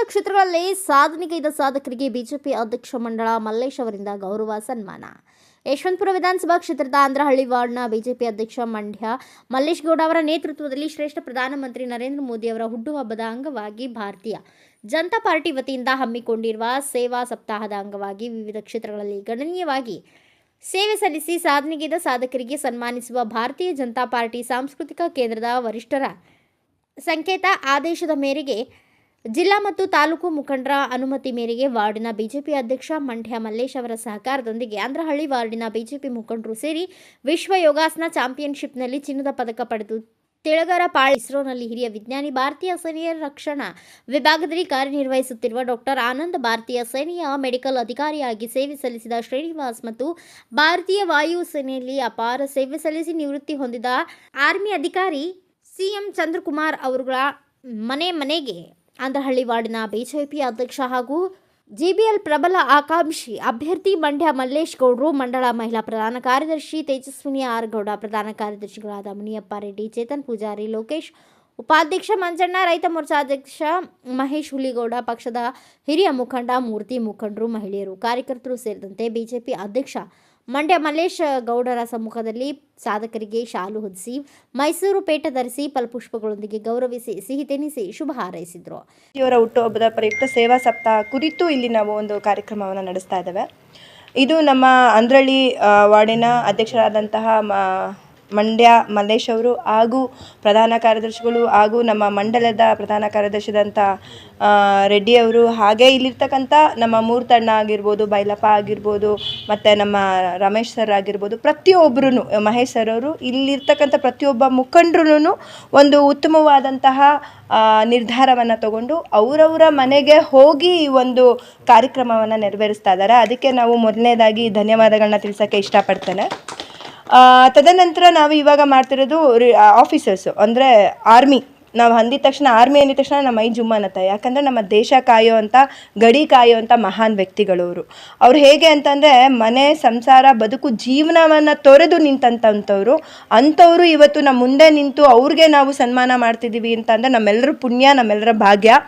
ಕ್ಷೇತ್ರಗಳಲ್ಲಿ ಸಾಧನೆಗೈದ ಸಾಧಕರಿಗೆ ಬಿಜೆಪಿ ಅಧ್ಯಕ್ಷ ಮಂಡಳ ಮಲ್ಲೇಶ್ ಅವರಿಂದ ಗೌರವ ಸನ್ಮಾನ. ಯಶವಂತಪುರ ವಿಧಾನಸಭಾ ಕ್ಷೇತ್ರದ ಆಂಧ್ರಹಳ್ಳಿ ವಾರ್ಡ್ನ ಬಿಜೆಪಿ ಅಧ್ಯಕ್ಷ ಮಂಡ್ಯ ಮಲ್ಲೇಶ್ ಗೌಡ ಅವರ ನೇತೃತ್ವದಲ್ಲಿ ಶ್ರೇಷ್ಠ ಪ್ರಧಾನಮಂತ್ರಿ ನರೇಂದ್ರ ಮೋದಿ ಅವರ ಹುಟ್ಟುಹಬ್ಬದ ಅಂಗವಾಗಿ ಭಾರತೀಯ ಜನತಾ ಪಾರ್ಟಿ ವತಿಯಿಂದ ಹಮ್ಮಿಕೊಂಡಿರುವ ಸೇವಾ ಸಪ್ತಾಹದ ಅಂಗವಾಗಿ ವಿವಿಧ ಕ್ಷೇತ್ರಗಳಲ್ಲಿ ಗಣನೀಯವಾಗಿ ಸೇವೆ ಸಲ್ಲಿಸಿ ಸಾಧನೆಗೈದ ಸಾಧಕರಿಗೆ ಸನ್ಮಾನಿಸುವ ಭಾರತೀಯ ಜನತಾ ಪಾರ್ಟಿ ಸಾಂಸ್ಕೃತಿಕ ಕೇಂದ್ರದ ವರಿಷ್ಠರ ಸಂಕೇತ ಆದೇಶದ ಮೇರೆಗೆ ಜಿಲ್ಲಾ ಮತ್ತು ತಾಲೂಕು ಮುಖಂಡರ ಅನುಮತಿ ಮೇರೆಗೆ ವಾರ್ಡಿನ ಬಿಜೆಪಿ ಅಧ್ಯಕ್ಷ ಮಂಡ್ಯ ಮಲ್ಲೇಶ್ ಅವರ ಸಹಕಾರದೊಂದಿಗೆ ಆಂಧ್ರಹಳ್ಳಿ ವಾರ್ಡಿನ ಬಿಜೆಪಿ ಮುಖಂಡರು ಸೇರಿ ವಿಶ್ವ ಯೋಗಾಸನ ಚಾಂಪಿಯನ್ಶಿಪ್ನಲ್ಲಿ ಚಿನ್ನದ ಪದಕ ಪಡೆದು ತೆಳಗರಪಾಳ್ಯ ಇಸ್ರೋನಲ್ಲಿ ಹಿರಿಯ ವಿಜ್ಞಾನಿ ಭಾರತೀಯ ಸೇನೆಯ ರಕ್ಷಣಾ ವಿಭಾಗದಲ್ಲಿ ಕಾರ್ಯನಿರ್ವಹಿಸುತ್ತಿರುವ ಡಾಕ್ಟರ್ ಆನಂದ್ ಭಾರತೀಯ ಸೇನೆಯ ಮೆಡಿಕಲ್ ಅಧಿಕಾರಿಯಾಗಿ ಸೇವೆ ಸಲ್ಲಿಸಿದ ಶ್ರೀನಿವಾಸ್ ಮತ್ತು ಭಾರತೀಯ ವಾಯು ಸೇನೆಯಲ್ಲಿ ಅಪಾರ ಸೇವೆ ಸಲ್ಲಿಸಿ ನಿವೃತ್ತಿ ಹೊಂದಿದ ಆರ್ಮಿ ಅಧಿಕಾರಿ ಸಿಎಂ ಚಂದ್ರಕುಮಾರ್ ಅವರುಗಳ ಮನೆಗೆ ಆಂಧ್ರಹಳ್ಳಿ ವಾರ್ಡಿನ ಬಿಜೆಪಿ ಅಧ್ಯಕ್ಷ ಹಾಗೂ ಜಿಬಿಎಲ್ ಪ್ರಬಲ ಆಕಾಂಕ್ಷಿ ಅಭ್ಯರ್ಥಿ ಮಂಡ್ಯ ಮಲ್ಲೇಶ್ ಗೌಡರು, ಮಂಡಳ ಮಹಿಳಾ ಪ್ರಧಾನ ಕಾರ್ಯದರ್ಶಿ ತೇಜಸ್ವಿನಿ ಆರ್ ಗೌಡ, ಪ್ರಧಾನ ಕಾರ್ಯದರ್ಶಿಗಳಾದ ಮುನಿಯಪ್ಪ ರೆಡ್ಡಿ, ಚೇತನ್ ಪೂಜಾರಿ, ಲೋಕೇಶ್, ಉಪಾಧ್ಯಕ್ಷ ಮಂಜಣ್ಣ, ರೈತ ಮೋರ್ಚಾ ಅಧ್ಯಕ್ಷ ಮಹೇಶ್ ಹುಲಿಗೌಡ, ಪಕ್ಷದ ಹಿರಿಯ ಮುಖಂಡ ಮೂರ್ತಿ, ಮುಖಂಡರು, ಮಹಿಳೆಯರು, ಕಾರ್ಯಕರ್ತರು ಸೇರಿದಂತೆ ಬಿಜೆಪಿ ಅಧ್ಯಕ್ಷ ಮಂಡ್ಯ ಮಲ್ಲೇಶ್ ಗೌಡರ ಸಮ್ಮುಖದಲ್ಲಿ ಸಾಧಕರಿಗೆ ಶಾಲು ಹೊದಿಸಿ, ಮೈಸೂರು ಪೇಟ ಧರಿಸಿ, ಫಲಪುಷ್ಪಗಳೊಂದಿಗೆ ಗೌರವಿಸಿ, ಸಿಹಿ ತಿನ್ನಿಸಿ ಶುಭ ಹಾರೈಸಿದರು. ಇವರ ಹುಟ್ಟುಹಬ್ಬದ ಪ್ರಯುಕ್ತ ಸೇವಾ ಸಪ್ತಾಹ ಕುರಿತು ಇಲ್ಲಿ ನಾವು ಒಂದು ಕಾರ್ಯಕ್ರಮವನ್ನು ನಡೆಸ್ತಾ ಇದ್ದೇವೆ. ಇದು ನಮ್ಮ ಆಂಧ್ರಹಳ್ಳಿ ವಾರ್ಡಿನ ಅಧ್ಯಕ್ಷರಾದಂತಹ ಮಂಡ್ಯ ಮಲ್ಲೇಶ್ ಅವರು ಹಾಗೂ ಪ್ರಧಾನ ಕಾರ್ಯದರ್ಶಿಗಳು ಹಾಗೂ ನಮ್ಮ ಮಂಡಲದ ಪ್ರಧಾನ ಕಾರ್ಯದರ್ಶಿದಂಥ ರೆಡ್ಡಿ ಅವರು, ಹಾಗೆ ಇಲ್ಲಿರ್ತಕ್ಕಂಥ ನಮ್ಮ ಮೂರ್ತಣ್ಣ ಆಗಿರ್ಬೋದು, ಬೈಲಪ್ಪ ಆಗಿರ್ಬೋದು, ಮತ್ತು ನಮ್ಮ ರಮೇಶ್ ಸರ್ ಆಗಿರ್ಬೋದು, ಪ್ರತಿಯೊಬ್ಬರೂ ಮಹೇಶ್ ಸರ್ ಅವರು, ಇಲ್ಲಿರ್ತಕ್ಕಂಥ ಪ್ರತಿಯೊಬ್ಬ ಮುಖಂಡರೂ ಒಂದು ಉತ್ತಮವಾದಂತಹ ನಿರ್ಧಾರವನ್ನು ತಗೊಂಡು ಅವರವರ ಮನೆಗೆ ಹೋಗಿ ಈ ಒಂದು ಕಾರ್ಯಕ್ರಮವನ್ನು ನೆರವೇರಿಸ್ತಾ ಇದ್ದಾರೆ. ಅದಕ್ಕೆ ನಾವು ಮೊದಲನೇದಾಗಿ ಧನ್ಯವಾದಗಳನ್ನ ತಿಳಿಸೋಕ್ಕೆ ಇಷ್ಟಪಡ್ತೇನೆ. ತದನಂತರ ನಾವು ಇವಾಗ ಮಾಡ್ತಿರೋದು ಆಫೀಸರ್ಸು, ಅಂದರೆ ಆರ್ಮಿ. ನಾವು ಅಂದಿದ ತಕ್ಷಣ ಆರ್ಮಿ ಅಂದಿದ ತಕ್ಷಣ ನಮ್ಮ ಮೈ ಜುಮ್ ಅನ್ನತ್ತೆ. ಯಾಕಂದರೆ ನಮ್ಮ ದೇಶ ಕಾಯೋವಂಥ, ಗಡಿ ಕಾಯೋವಂಥ ಮಹಾನ್ ವ್ಯಕ್ತಿಗಳು ಅವ್ರು ಹೇಗೆ ಅಂತಂದರೆ ಮನೆ ಸಂಸಾರ ಬದುಕು ಜೀವನವನ್ನು ತೊರೆದು ನಿಂತಂಥವ್ರು. ಅಂಥವರು ಇವತ್ತು ನಮ್ಮ ಮುಂದೆ ನಿಂತು ಅವ್ರಿಗೆ ನಾವು ಸನ್ಮಾನ ಮಾಡ್ತಿದ್ದೀವಿ ಅಂತಂದರೆ ನಮ್ಮೆಲ್ಲರ ಪುಣ್ಯ, ನಮ್ಮೆಲ್ಲರ ಭಾಗ್ಯ.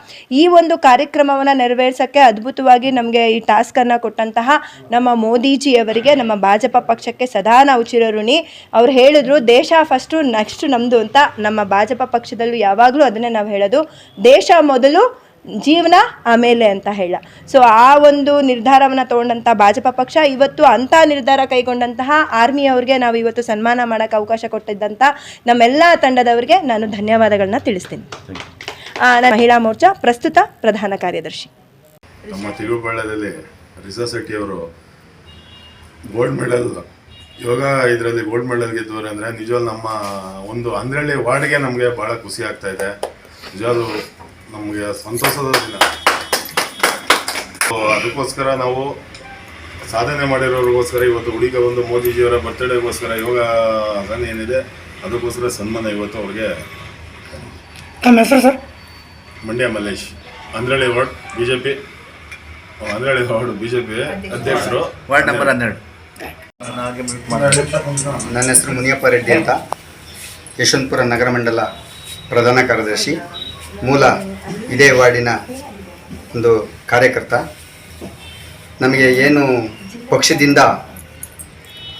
ಈ ಒಂದು ಕಾರ್ಯಕ್ರಮವನ್ನು ನೆರವೇರಿಸೋಕ್ಕೆ ಅದ್ಭುತವಾಗಿ ನಮಗೆ ಈ ಟಾಸ್ಕನ್ನು ಕೊಟ್ಟಂತಹ ನಮ್ಮ ಮೋದಿಜಿಯವರಿಗೆ, ನಮ್ಮ ಭಾಜಪ ಪಕ್ಷಕ್ಕೆ ಸದಾ ನಾವು ಚಿರಋಣಿ. ಅವ್ರು ಹೇಳಿದ್ರು ದೇಶ ಫಸ್ಟು, ನೆಕ್ಸ್ಟ್ ನಮ್ಮದು ಅಂತ. ನಮ್ಮ ಭಾಜಪ ಪಕ್ಷದಲ್ಲೂ ಯಾವಾಗಲೂ ಅದನ್ನೇ ನಾವು ಹೇಳೋದು, ದೇಶ ಮೊದಲು, ಜೀವನ ಆಮೇಲೆ ಅಂತ ಹೇಳ. ಸೊ ಆ ಒಂದು ನಿರ್ಧಾರವನ್ನು ತೊಗೊಂಡಂಥ ಭಾಜಪ ಪಕ್ಷ ಇವತ್ತು ಅಂಥ ನಿರ್ಧಾರ ಕೈಗೊಂಡಂತಹ ಆರ್ಮಿಯವ್ರಿಗೆ ನಾವು ಇವತ್ತು ಸನ್ಮಾನ ಮಾಡೋಕ್ಕೆ ಅವಕಾಶ ಕೊಟ್ಟಿದ್ದಂಥ ನಮ್ಮೆಲ್ಲ ತಂಡದವರಿಗೆ ನಾನು ಧನ್ಯವಾದಗಳನ್ನ ತಿಳಿಸ್ತೀನಿ. ನಾನು ಮಹಿಳಾ ಮೋರ್ಚಾ ಪ್ರಸ್ತುತ ಪ್ರಧಾನ ಕಾರ್ಯದರ್ಶಿ. ನಮ್ಮ ತಿರುಬಳ್ಳದಲ್ಲಿ ರಿಸಾ ಶೆಟ್ಟಿ ಅವರು ಗೋಲ್ಡ್ ಮೆಡಲ್ ಯೋಗ ಇದರಲ್ಲಿ ಗೋಲ್ಡ್ ಮೆಡಲ್ ಗೆದ್ದವರು ಅಂದರೆ ನಿಜವಾಗ್ಲೂ ನಮ್ಮ ಒಂದು ಆಂಧ್ರಹಳ್ಳಿ ವಾರ್ಡ್ಗೆ ನಮಗೆ ಭಾಳ ಖುಷಿ ಆಗ್ತಾ ಇದೆ. ನಿಜವಾಗ್ಲೂ ನಮಗೆ ಸಂತೋಷದ ದಿನ. ಅದಕ್ಕೋಸ್ಕರ ನಾವು ಸಾಧನೆ ಮಾಡಿರೋರಿಗೋಸ್ಕರ ಇವತ್ತು ಹುಡುಗ ಒಂದು ಮೋದಿಜಿಯವರ ಬರ್ತ್ಡೇಗೋಸ್ಕರ ಯೋಗ ಏನಿದೆ ಅದಕ್ಕೋಸ್ಕರ ಸನ್ಮಾನ ಇವತ್ತು ಅವ್ರಿಗೆ. ನಮ್ಮ ಹೆಸರು sir? Mandya Mallesh, Andhrahalli ward BJP, Andhrahalli ward BJP ಅಧ್ಯಕ್ಷರು, ವಾರ್ಡ್ ನಂಬರ್ 12. ನನ್ನ ಹೆಸರು ಮುನಿಯಪ್ಪ ರೆಡ್ಡಿ ಅಂತ, ಯಶವಂತಪುರ ನಗರ ಮಂಡಲ ಪ್ರಧಾನ ಕಾರ್ಯದರ್ಶಿ, ಮೂಲ ಇದೇ ವಾರ್ಡಿನ ಒಂದು ಕಾರ್ಯಕರ್ತ. ನಮಗೆ ಏನು ಪಕ್ಷದಿಂದ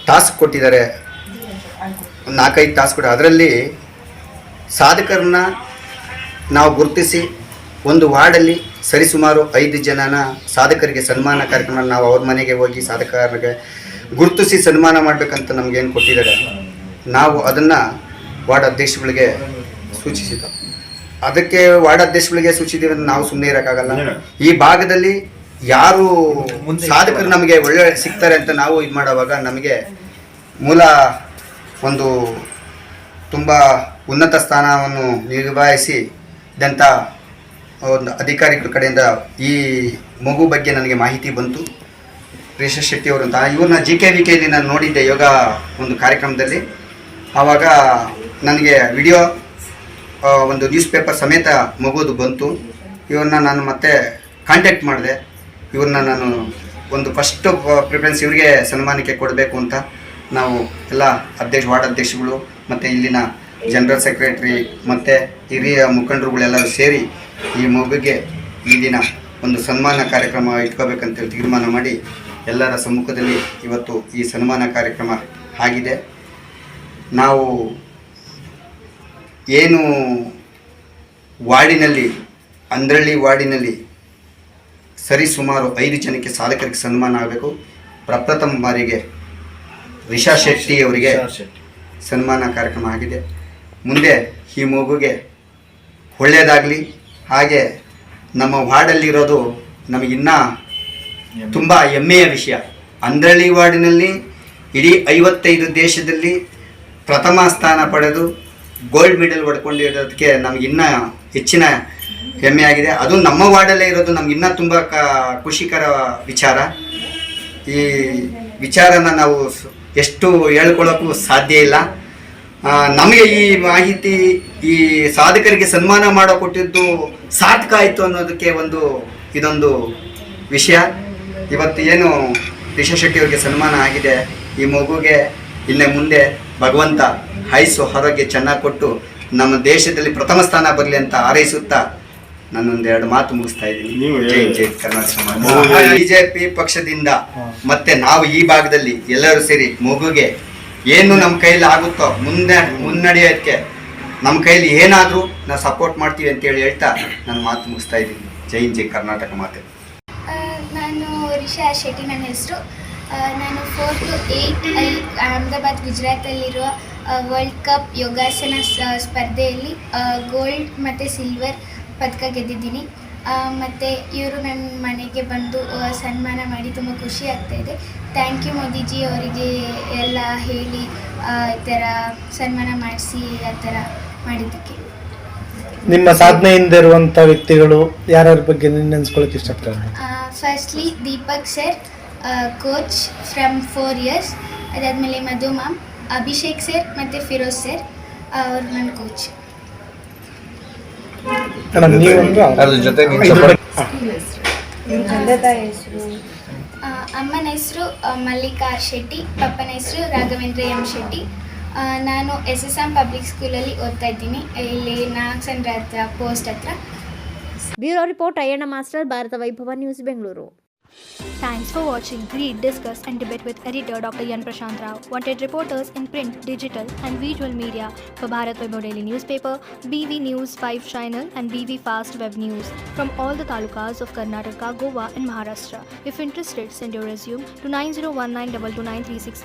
ಟಾಸ್ಕ್ ಕೊಟ್ಟಿದ್ದಾರೆ, ಒಂದು 4-5 ಟಾಸ್ಕ್ ಕೊಟ್ಟು ಅದರಲ್ಲಿ ಸಾಧಕರನ್ನ ನಾವು ಗುರುತಿಸಿ ಒಂದು ವಾರ್ಡಲ್ಲಿ ಸರಿಸುಮಾರು 5 ಜನನ ಸಾಧಕರಿಗೆ ಸನ್ಮಾನ ಕಾರ್ಯಕ್ರಮ, ನಾವು ಅವ್ರ ಮನೆಗೆ ಹೋಗಿ ಸಾಧಕರಿಗೆ ಗುರುತಿಸಿ ಸನ್ಮಾನ ಮಾಡಬೇಕಂತ ನಮಗೇನು ಕೊಟ್ಟಿದ್ದಾರೆ, ನಾವು ಅದನ್ನು ವಾರ್ಡ್ ಅಧ್ಯಕ್ಷಗಳಿಗೆ ಸೂಚಿಸಿದ. ಅದಕ್ಕೆ ವಾರ್ಡ್ ಅಧ್ಯಕ್ಷಗಳಿಗೆ ಸೂಚಿಸಿದ್ರೆ ನಾವು ಸುಮ್ಮನೆ ಇರೋಕ್ಕಾಗಲ್ಲ. ಈ ಭಾಗದಲ್ಲಿ ಯಾರು ಸಾಧಕರು ನಮಗೆ ಒಳ್ಳೆ ಸಿಗ್ತಾರೆ ಅಂತ ನಾವು ಇದು ಮಾಡೋವಾಗ ನಮಗೆ ಮೂಲ ಒಂದು ತುಂಬ ಉನ್ನತ ಸ್ಥಾನವನ್ನು ನಿರ್ವಹಿಸಿ ಇದಂಥ ಒಂದು ಅಧಿಕಾರಿಗಳ ಕಡೆಯಿಂದ ಈ ಮಗು ಬಗ್ಗೆ ನನಗೆ ಮಾಹಿತಿ ಬಂತು. ರಿಷಾ ಶೆಟ್ಟಿ ಅವರು ಅಂತ, ಇವ್ರನ್ನ JKVKಯಲ್ಲಿ ನಾನು ನೋಡಿದ್ದೆ ಯೋಗ ಒಂದು ಕಾರ್ಯಕ್ರಮದಲ್ಲಿ. ಆವಾಗ ನನಗೆ ವಿಡಿಯೋ ಒಂದು ನ್ಯೂಸ್ ಪೇಪರ್ ಸಮೇತ ಮಗುದು ಬಂತು. ಇವ್ರನ್ನ ನಾನು ಮತ್ತೆ ಕಾಂಟ್ಯಾಕ್ಟ್ ಮಾಡಿದೆ. ಇವ್ರನ್ನ ನಾನು ಒಂದು ಫಸ್ಟ್ ಪ್ರಿಫರೆನ್ಸ್ ಇವ್ರಿಗೆ ಸನ್ಮಾನಕ್ಕೆ ಕೊಡಬೇಕು ಅಂತ ನಾವು ಎಲ್ಲ ವಾರ್ಡ್ ಅಧ್ಯಕ್ಷಗಳು ಮತ್ತು ಇಲ್ಲಿನ ಜನರಲ್ ಸೆಕ್ರೆಟರಿ ಮತ್ತು ಹಿರಿಯ ಮುಖಂಡರುಗಳೆಲ್ಲರೂ ಸೇರಿ ಈ ಮಗುಗೆ ಈ ದಿನ ಒಂದು ಸನ್ಮಾನ ಕಾರ್ಯಕ್ರಮ ಇಟ್ಕೋಬೇಕಂತೇಳಿ ತೀರ್ಮಾನ ಮಾಡಿ ಎಲ್ಲರ ಸಮ್ಮುಖದಲ್ಲಿ ಇವತ್ತು ಈ ಸನ್ಮಾನ ಕಾರ್ಯಕ್ರಮ ಆಗಿದೆ. ನಾವು ಏನು ವಾರ್ಡಿನಲ್ಲಿ ಅಂದ್ರಳ್ಳಿ ವಾರ್ಡಿನಲ್ಲಿ ಸರಿಸುಮಾರು 5 ಜನಕ್ಕೆ ಸಾಧಕರಿಗೆ ಸನ್ಮಾನ ಆಗಬೇಕು. ಪ್ರಪ್ರಥಮ ಬಾರಿಗೆ ರಿಷಾ ಶೆಟ್ಟಿ ಅವರಿಗೆ ಸನ್ಮಾನ ಕಾರ್ಯಕ್ರಮ ಆಗಿದೆ. ಮುಂದೆ ಈ ಮಗುಗೆ ಒಳ್ಳೆಯದಾಗಲಿ. ಹಾಗೆ ನಮ್ಮ ವಾರ್ಡಲ್ಲಿರೋದು ನಮಗಿನ್ನೂ ತುಂಬ ಹೆಮ್ಮೆಯ ವಿಷಯ. ಅಂದ್ರಳ್ಳಿ ವಾರ್ಡಿನಲ್ಲಿ ಇಡೀ 55 ದೇಶದಲ್ಲಿ ಪ್ರಥಮ ಸ್ಥಾನ ಪಡೆದು ಗೋಲ್ಡ್ ಮೆಡಲ್ ಹೊಡ್ಕೊಂಡಿರೋದಕ್ಕೆ ನಮಗಿನ್ನೂ ಹೆಚ್ಚಿನ ಹೆಮ್ಮೆಯಾಗಿದೆ. ಅದು ನಮ್ಮ ವಾರ್ಡಲ್ಲೇ ಇರೋದು ನಮಗಿನ್ನೂ ತುಂಬ ಖುಷಿಕರ ವಿಚಾರ. ಈ ವಿಚಾರನ ನಾವು ಎಷ್ಟು ಹೇಳ್ಕೊಳ್ಳೋಕ್ಕೂ ಸಾಧ್ಯ ಇಲ್ಲ. ನಮಗೆ ಈ ಮಾಹಿತಿ ಈ ಸಾಧಕರಿಗೆ ಸನ್ಮಾನ ಮಾಡೋ ಕೊಟ್ಟಿದ್ದು ಸಾರ್ಥಕ ಆಯಿತು ಅನ್ನೋದಕ್ಕೆ ಇದೊಂದು ವಿಷಯ. ಇವತ್ತು ಏನು ರಿಷಾ ಶೆಟ್ಟಿ ಅವರಿಗೆ ಸನ್ಮಾನ ಆಗಿದೆ, ಈ ಮಗುಗೆ ಇನ್ನು ಮುಂದೆ ಭಗವಂತ ಆಯುಸ್ಸು ಆರೋಗ್ಯ ಚೆನ್ನಾಗಿ ಕೊಟ್ಟು ನಮ್ಮ ದೇಶದಲ್ಲಿ ಪ್ರಥಮ ಸ್ಥಾನ ಬರಲಿ ಅಂತ ಹಾರೈಸುತ್ತಾ ನಾನೊಂದೆರಡು ಮಾತು ಮುಗಿಸ್ತಾ ಇದ್ದೀನಿ. ಜೈ ಜೈ ಕರ್ನಾಟಕ. ಬಿಜೆಪಿ ಪಕ್ಷದಿಂದ ಮತ್ತೆ ನಾವು ಈ ಭಾಗದಲ್ಲಿ ಎಲ್ಲರೂ ಸೇರಿ ಮಗುಗೆ ಏನು ನಮ್ಮ ಕೈಲಿ ಆಗುತ್ತೋ ಮುನ್ನಡೆಯೋಕ್ಕೆ ನಮ್ಮ ಕೈಲಿ ಏನಾದರೂ ನಾವು ಸಪೋರ್ಟ್ ಮಾಡ್ತೀವಿ ಅಂತೇಳಿ ಹೇಳ್ತಾ ನಾನು ಮಾತು ಮುಗಿಸ್ತಾ ಇದ್ದೀನಿ. ಜೈ ಜೈ ಕರ್ನಾಟಕ ಮಾತೆ. ನಾನು ರಿಷಾ ಶೆಟ್ಟಿ ನನ್ನ ಹೆಸರು. ನಾನು 4 to 8 ಅಹಮದಾಬಾದ್ ಗುಜರಾತಲ್ಲಿರುವ ವರ್ಲ್ಡ್ ಕಪ್ ಯೋಗಾಸನ ಸ್ಪರ್ಧೆಯಲ್ಲಿ ಗೋಲ್ಡ್ ಮತ್ತು ಸಿಲ್ವರ್ ಪದಕ ಗೆದ್ದಿದ್ದೀನಿ. ಮತ್ತು ಇವರು ನನ್ನ ಮನೆಗೆ ಬಂದು ಸನ್ಮಾನ ಮಾಡಿ ತುಂಬ ಖುಷಿ ಆಗ್ತಾಯಿದೆ. ಥ್ಯಾಂಕ್ ಯು ಮೋದಿಜಿ ಅವರಿಗೆ ಎಲ್ಲ ಹೇಳಿ ಈ ಥರ ಸನ್ಮಾನ ಮಾಡಿಸಿ ಆ ಥರ ಮಾಡಿದ್ದಕ್ಕೆ. ನಿಮ್ಮ ಸಾಧನೆಯಿಂದ ಇರುವಂಥ ವ್ಯಕ್ತಿಗಳು ಯಾರ್ಯಾರ ಬಗ್ಗೆ ನೆನೆಸ್ಕೊಳ್ಳೋಕೆ ಇಷ್ಟಪಡ್ತಾರೆ? Firstly Deepak sir, coach from 4 years. ಅದಾದಮೇಲೆ ಮಧು ಮ್ಯಾಮ್, ಅಭಿಷೇಕ್ ಸರ್ ಮತ್ತು ಫಿರೋಜ್ ಸರ್, ಅವರು ನನ್ನ ಕೋಚ್. ಅಮ್ಮನ ಹೆಸರು ಮಲ್ಲಿಕಾ ಆರ್ ಶೆಟ್ಟಿ, ಪಪ್ಪನ ಹೆಸರು ರಾಘವೇಂದ್ರ ಎಂ ಶೆಟ್ಟಿ. ನಾನು SSM ಪಬ್ಲಿಕ್ ಸ್ಕೂಲಲ್ಲಿ ಓದ್ತಾ ಇದ್ದೀನಿ, ಇಲ್ಲಿ ನಾಗಸಂದ್ರ ಹತ್ರ ಪೋಸ್ಟ್ ಹತ್ರ. Bureau report Ayyanna master, Bharata Vaibhava news, Bengaluru. Thanks for watching Read, Discuss and Debate with editor Dr. Yan Prashant Rao. Wanted reporters in print, digital and visual media for Bharat Vaibhav Daily Newspaper, BV News 5 Channel and BV Fast Web News from all the talukas of Karnataka, Goa and Maharashtra. If interested, send your resume to 9019229369.